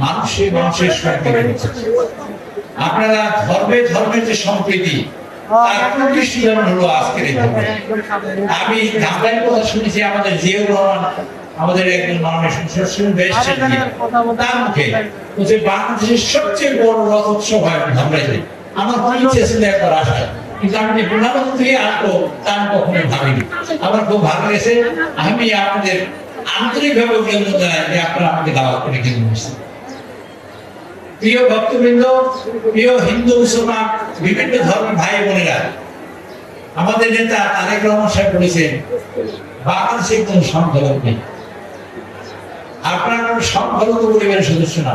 মানুষের মানুষের সম্প্রীতি। আপনারা ধর্মের যে সম্প্রীতি তার প্রতিষ্ঠিত যেমন হলো আজকের এই ধর্মে। আমি ধামরাইয়ের কথা শুনেছি, আমাদের জিয়াউর রহমান আমাদের একজন মাননীয় সংসদ বেশ তার মুখে যে বাংলাদেশের সবচেয়ে বড় রথ উৎসব হয় ধামরাইতে। আমার খুব ইচ্ছে ছিল একবার আসার, কিন্তু আমি যে প্রণামত থেকে আসবো তা আমি কখনো ভাবিনি। আমার খুব ভালো লেগেছে। আমি আপনাদের আন্তরিকভাবে অভিনন্দন জানাই যে আপনারা আমাকে দাওয়াত করে কেন্দ্র করছেন। প্রিয় ভক্তবৃন্দ, প্রিয় হিন্দু মুসলমান বিভিন্ন ধর্মের ভাই বোনেরা, আমাদের নেতা তারেক রহমান সাহেব বলেছেন বাংলাদেশে কোন সংখ্যালঘু নেই, আপনারা কোন সংখ্যালঘু পরিবারের সদস্য না।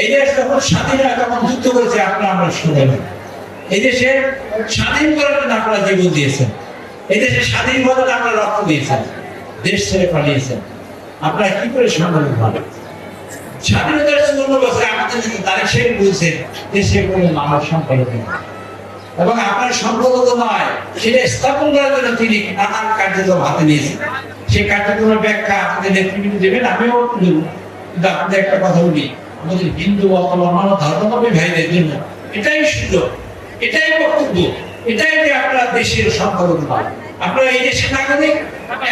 এই দেশ যখন স্বাধীন হয় তখন যুদ্ধ করেছে, আপনারা আমরা শুনলেন। এই দেশে স্বাধীন করার জন্য আপনারা জীবন দিয়েছেন, এই দেশে স্বাধীন করার জন্য আপনারা রক্ত দিয়েছেন, দেশ ছেড়ে পালিয়েছেন। আপনারা কি করে সংখ্যালঘু পাবেন? স্বাধীনতার ৫৪ বছরে আমাদের তারেক সাহেব বলছেন দেশে কোনো মানুষ সংখ্যালঘু নেই এবং আপনার সংখ্যালঘু নয় সেটা স্থাপন করার জন্য তিনি নানান কার্যক্রম হাতে নিয়েছেন। সেই কার্যক্রমের ব্যাখ্যা আমাদের নেতৃবৃন্দ দেবেন, আমিও দেব। কিন্তু আপনাদের একটা কথা বলি, আমাদের হিন্দু অথবা অন্যান্য ধর্মাবলম্বী ভাইদের জন্য এটাই সুযোগ, এটাই বক্তব্য, এটাই যে আপনারা দেশের সংখ্যালঘু নয়। আপনারা এই দেশের নাগরিক,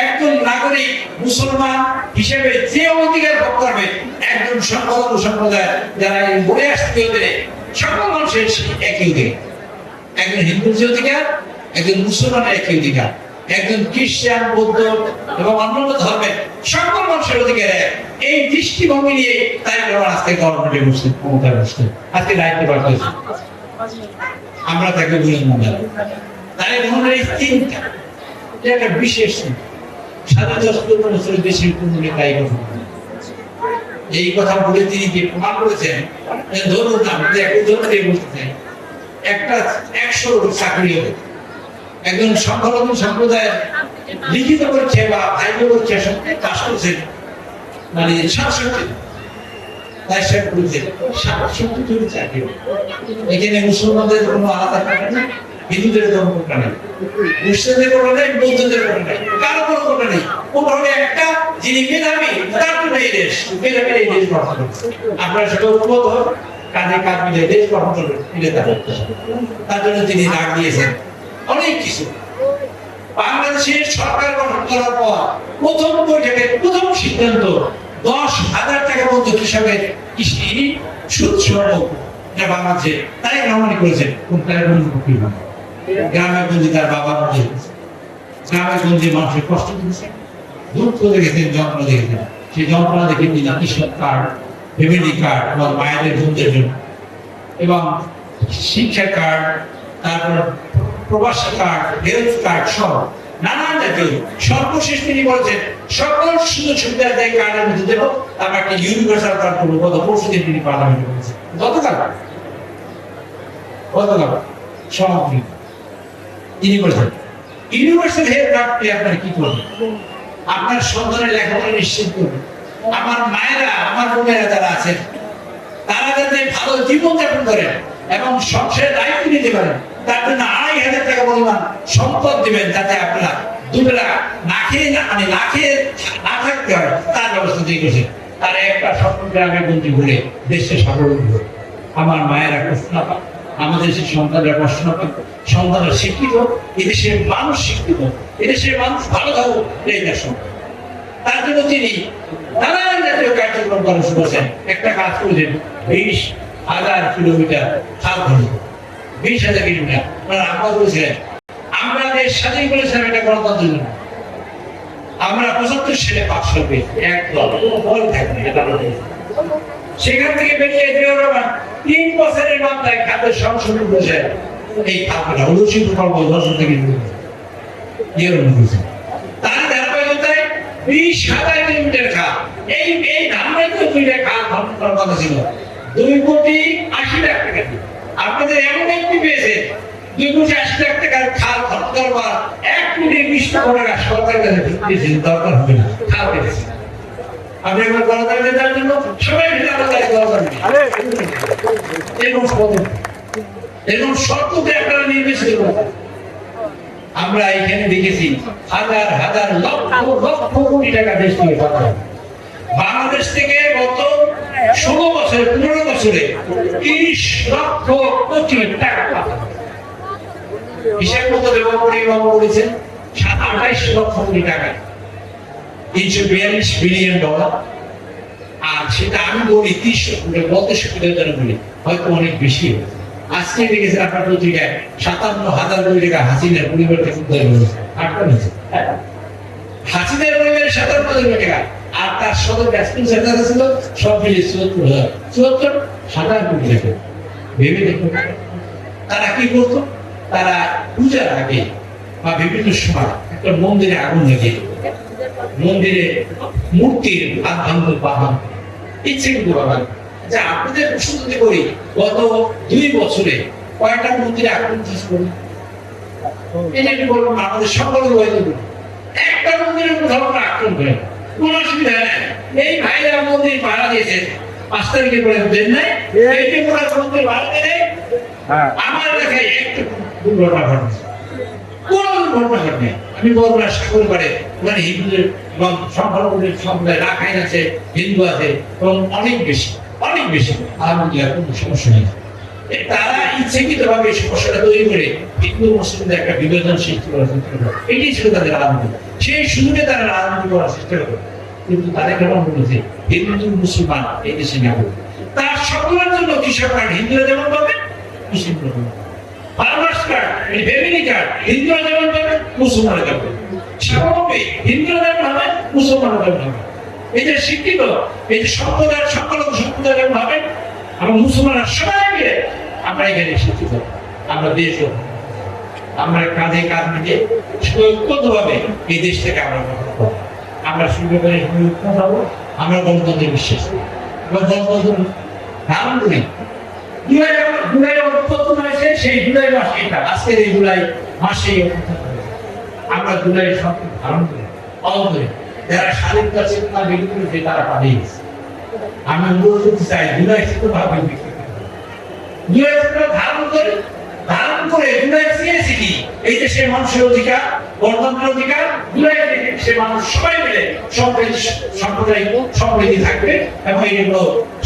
একজন নাগরিক মুসলমান হিসেবে যে অধিকার ভোগ করবে একজন সংখ্যালঘু সম্প্রদায় যারা বলে আসতে হবে সকল মানুষের একই অধিকার। একজন হিন্দুর যে অধিকার, একজন মুসলমানের একই অধিকার, একজন খ্রিস্টান, বৌদ্ধ এবং অন্যান্য ধর্মের সকল মানুষের অধিকার। এই দৃষ্টিভঙ্গি নিয়ে তাই আজকে গভর্নমেন্টে বসছে, ক্ষমতায় বসছে, আজকে দায়িত্ব পালন করছে। আমরা তাকে অভিনন্দন জানাই। তাই রহমানের এই চিন্তা একটা বিশেষ স্বাধীনতা ৭৪ বছরের দেশের কোন তাই কথা এই কথা বলে তিনি যে প্রমাণ করেছেন, ধরুন আমি একটা উদাহরণ দিয়ে বলতে চাই, একটা ১০০ চাকরি হবে, একজন সংখ্যালঘু সম্প্রদায়ের লিখিত পরীক্ষা বা ভাইবা পরীক্ষা পাস করছেন মানে ৬৭, তাই সে বলছেন ৬৭ চাকরি। এখানে মুসলমানদের কোনো আলাদা কোটা নেই, হিন্দুদের কোনো কোটা নেই, মুসলিমদের কোটা নেই, বৌদ্ধদের কোটা নেই, কারো কোনো কোটা নেই। কোটা হলে একটা, যিনি মেধাবী তার জন্য এই দেশ, মেধাবী এই দেশ গঠন করছে। আপনারা সেটা উপবোধ হোক, কাজে কাজ মিলে দেশ গঠন করবে, তার জন্য তিনি ডাক দিয়েছেন অনেক কিছু। বাংলাদেশের সরকার গঠন করার পর প্রথম বৈঠকের প্রথম সিদ্ধান্ত ১০,০০০ টাকা পর্যন্ত কৃষকের কৃষি সুদ সহযোগ বাংলাদেশে তারেক রহমান করেছেন। গ্রামে গঞ্জে তার বাবা মধ্যে গ্রামে গঞ্জে মানুষের কষ্ট দিয়েছে, দুঃখ দেখেছেন, যন্ত্রণা দেখেছেন। সেই যন্ত্রণা দেখে তিনি কৃষক কার্ড, ফ্যামিলি কার্ড এবং মায়েদের বোনদের জন্য এবং শিক্ষা কার্ড, তারপর প্রবাসী কার্ড, হেলথ কার্ড সহ নানান জাতীয় সর্বশেষ তিনি বলছেন সকল সুযোগ সুবিধা দেয় কার্ডের মধ্যে দেবো, তারপর একটা ইউনিভার্সাল কার্ড করবো। গত পরশু দিন তিনি পার্লামেন্টে বলেছেন, গতকাল সমাপ্তি তিনি বলেছেন ইউনিভার্সাল হেলথ কার্ড পেয়ে আপনারা কি করবেন? আপনার সন্তানের লেখাপড়া নিশ্চিত করবেন, আমার মায়েরা, আমার বোনেরা যারা আছেন তারা যাতে ভালো জীবন যাপন করেন এবং সংসারের দায়িত্ব নিতে পারেন, তার জন্য ২৫০০ টাকা পরিমাণ সম্পদ দিবেন, যাতে আপনারা দুবেলা না খেয়ে না থাকতে হয় তার ব্যবস্থা দিয়ে গেছে। তার একটা স্বপ্ন গ্রামে গঞ্জে ঘুরে দেশে স্বাবলম্বী হবে। আমার মায়েরা কষ্ট না পাক, আমাদের দেশের সন্তানরা কষ্ট না পাক, সন্তানরা শিক্ষিত, এদেশের মানুষ শিক্ষিত, এদেশের মানুষ ভালো থাকুক, এই দেশ। তার জন্য তিনি নানান জাতীয় কার্যক্রম করা শুরু করেছেন। একটা কাজ করেছেন ২০,০০০ কিলোমিটার খাল খনন, ২০,০০০ কিলোমিটার। আমরা বলেছিলেন আমরা দেশ স্বাধীন করেছিলাম এটা গণতন্ত্রের জন্য। আমরা ৭৫ সালে পাস হবে এক দল, কোনো দল থাকবে এটা সেখান থেকে বেরিয়ে ৩ বছরের মাত্রায় খাদ্যের সংশোধন করেছে। এই খাদ্যটা উলসিত কর্ম ১০ থেকে তার ধারাবাহিকতায় ২০,০০০ কিলোমিটার খাল। এই ধারাবাহিকতা ২টা খাল খনন করার কথা ছিল ২,৮০,০০,০০০ টাকা। আপনাদের এমন একটি পেয়েছে ২,৮০,০০০ টাকার খাল খনন করবার ১,২০,০০,০০০ টাকা সরকারের কাছে দিয়েছেন, দরকার হবে না, খাল পেয়েছে। আপনি একবার গণতান্ত্রিক নেতার জন্য সবাই মিলে আপনাদের দরকার নেই, এরকম শর্ততে আপনারা নির্বাচিত করেন। আমরা এখানে দেখেছি হাজার হাজার লক্ষ লক্ষ কোটি টাকা দেশ থেকে বাংলাদেশ থেকে গত ১৬ বছর বছরে 15 বছরে 30 লক্ষ কোটি টাকা হিসাব মতো বাবু বলেছেন 28 লক্ষ কোটি টাকা, 342 বিলিয়ন ডলার। আর সেটা আমি বলি 30 বলতে সুবিধার জন্য বলি, হয়তো অনেক বেশি হবে। আজকে দেখেছে আপনার পত্রিকায় 57,000 কোটি টাকা হাসিনার পরিবার থেকে উদ্ধার করেছে। হাসিনার পরিবারের 57,000 কোটি টাকা, আর তার সদর ব্যাসপিং সেন্টার ছিল সব মিলিয়ে 74,000 কোটি টাকা। ভেবে দেখুন তারা কি করতো, তারা পূজার আগে বা বিভিন্ন সময় একটা মন্দিরে আগুন লাগিয়ে মন্দিরে মূর্তির হাত ভাঙতে পাহান ইচ্ছে কিন্তু বাবা। আচ্ছা আপনাদের প্রশ্ন যদি করি গত 2 বছরে কয়টা মন্দিরে আগুন শেষ করি, এটা কি বলবো আমাদের সকলের হয়ে যাবে। একটা মন্দিরের কোথাও আক্রমণ করে কোন অসুবিধা নেই। এই ভাইরা মন্দির ভাড়া দিয়েছে 5 তারিখে করে দেন নাই, এইটা পুরো মন্দির ভাড়া দিয়ে আমার দেখায় একটু দুর্ঘটনা ঘটেছে, কোন দুর্ঘটনা ঘটে। আমি বলবো না সাগর পারে ওখানে হিন্দুদের এবং সংখ্যালঘুদের সম্প্রদায় রাখাইন আছে, হিন্দু আছে এবং অনেক বেশি আলহামদুলিল্লাহ কোনো সমস্যা নেই। তারা ইচ্ছাকৃত ভাবে সমস্যাটা তৈরি করে হিন্দু মুসলিমদের একটা বিভাজন সৃষ্টি করার চেষ্টা করে, এটাই ছিল তাদের রাজনীতি। সেই সুযোগে তারা রাজনীতি করার চেষ্টা করে, কিন্তু তারা কেমন বলেছে হিন্দু মুসলমান এই দেশে নেব, তার সকলের জন্য কৃষক কার্ড হিন্দুরা যেমন পাবে মুসলিমরা পাবে, ফার্মার্স কার্ড ফ্যামিলি কার্ড হিন্দুরা যেমন পাবে মুসলমানরা পাবে, স্বাভাবিক হিন্দুরা যেমন হবে মুসলমানরা যেমন হবে। এই যে শিক্ষিত এই যে সম্প্রদায় সংখ্যালঘু সম্প্রদায় যেমন হবে এবং মুসলমানরা সবাই মিলে আমরা এখানে শিক্ষিত, আমরা দেশ আমরা কাঁধে কাঁধ মিলে ঐক্যবদ্ধভাবে এই দেশ থেকে আমরা শুরু করে আমরা গণতন্ত্রে বিশ্বাস করি এবং গণতন্ত্র ধারণ করি। জুলাই উৎপন্ন হয়েছে সেই জুলাই মাসে, এটা আজকের এই জুলাই মাসে আমরা জুলাই সরকার ধারণ করি পালন করি। যারা স্বাধীনতা চেতনা বের করেছে তারা পালিয়ে গেছে। আমি অনুরোধ করতে চাই জুলাই চেতনাভাবে জুলাই চেতনা ধারণ করে জুলাই চেয়েছে কি এই দেশের মানুষের অধিকার, গণতন্ত্রের অধিকার, জুলাই দেশের মানুষ সবাই মিলে সাম্প্রদায়িক সম্প্রীতি থাকবে এবং এগুলো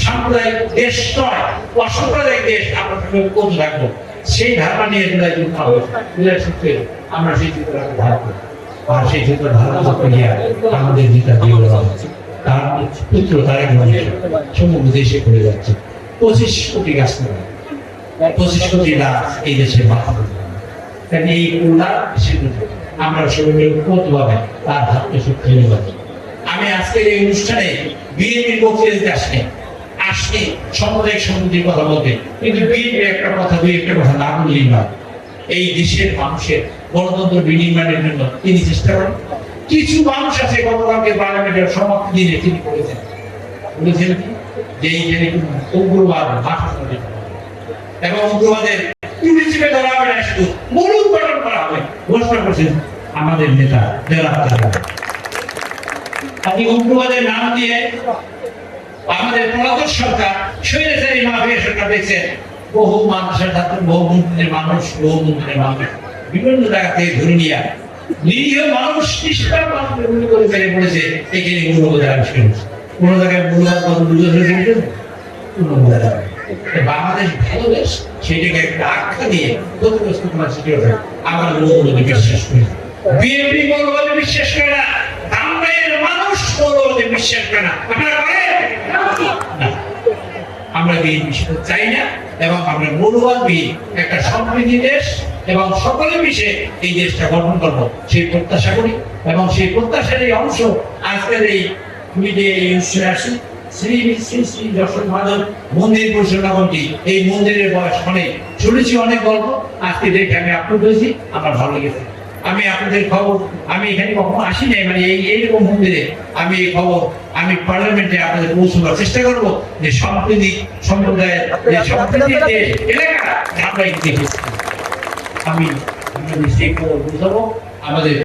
সাম্প্রদায়িক দেশ নয়, অসাম্প্রদায়িক দেশ আমরা কোন রাখবো সেই ধারণা নিয়ে জুলাই যুক্ত হবে। জুলাই সূত্রে আমরা সেই চিত্রটাকে ধারণ করি, আর সেই চিত্র ধারণ করতে গিয়ে আমাদের যেটা দিয়ে তার পুত্র তারেক সমগ্র দেশে করে যাচ্ছে 25 কোটি গাছ, 25 কোটি গাছ এই দেশের মাথা। এই আমরা সবাই ঐক্যবদ্ধভাবে তার হাতকে শক্তি পাচ্ছি। আমি আজকের এই অনুষ্ঠানে বিএনপির বক্তৃতা দিতে আসছি সাম্প্রদায়িক সম্প্রীতির কথা বলতে, কিন্তু বিএনপি একটা কথা না বললেই নয়। এই দেশের মানুষের গণতন্ত্র বিনির্মাণের জন্য তিনি চেষ্টা করেন। কিছু মানুষ আছে গতকালকে পার্লামেন্টের সমাপ্তি দিনে তিনি বলেছেন যে এই উগ্রবাদ ভাষা এবং উগ্রবাদের হিসেবে ধরা হবে না, শুধু মূল গঠন করা হবে ঘোষণা করছেন আমাদের নেতা আপনি উগ্রবাদের নাম দিয়ে আমাদের পলাতক সরকার স্বৈরাচারী মাফিয়া সরকার দেখছেন বহু মানুষের ছাত্র, বহু মন্ত্রীদের মানুষ বিভিন্ন জায়গা থেকে ধরে নিয়ে নিরীহ মানুষ নিষ্পাপ মানুষকে গুলি করে ফেলে পড়েছে। এখানে মূল্যবোধের আবিষ্কার হচ্ছে, কোন জায়গায় মূল্যবাদ বাংলাদেশ ভালো দেশ, সেটাকে একটা আখ্যা দিয়ে ক্ষতিগ্রস্ত করার চেষ্টা করে আমরা মূল্যবোধে বিশ্বাস করি। বিএনপি মূল্যবোধে বিশ্বাস করে না, ধামরাইয়ের মানুষ মূল্যবোধে বিশ্বাস করে না। আপনারা করেন না? আমরা বিএনপি সেটা চাই না এবং আমরা মূল্যবাদবিহীন একটা সমৃদ্ধি দেশ এবং সকলে মিশে এই দেশটা গঠন করবো সেই প্রত্যাশা করি। এবং সেই প্রত্যাশার এই অংশ আজকের এই আসি শ্রী শ্রী শ্রী যশোর মাধব মন্দির পরিচালনা কমিটি। এই মন্দিরের বয়স অনেক, শুনেছি অনেক গল্প, আজকে দেখে আমি আপলোড করেছি, আমার ভালো লেগেছে। আমি আপনাদের খবর আমি এখানে কখনো আসি নাই, মানে এইরকম মন্দিরে আমি এই খবর আমি পার্লামেন্টে আপনাদের পৌঁছানোর চেষ্টা করবো যে সম্প্রীতি সম্প্রদায়ের যে সম্প্রীতির যে এলাকা আমরা দেখেছি। আমি সেই খবর পৌঁছাবো আমাদের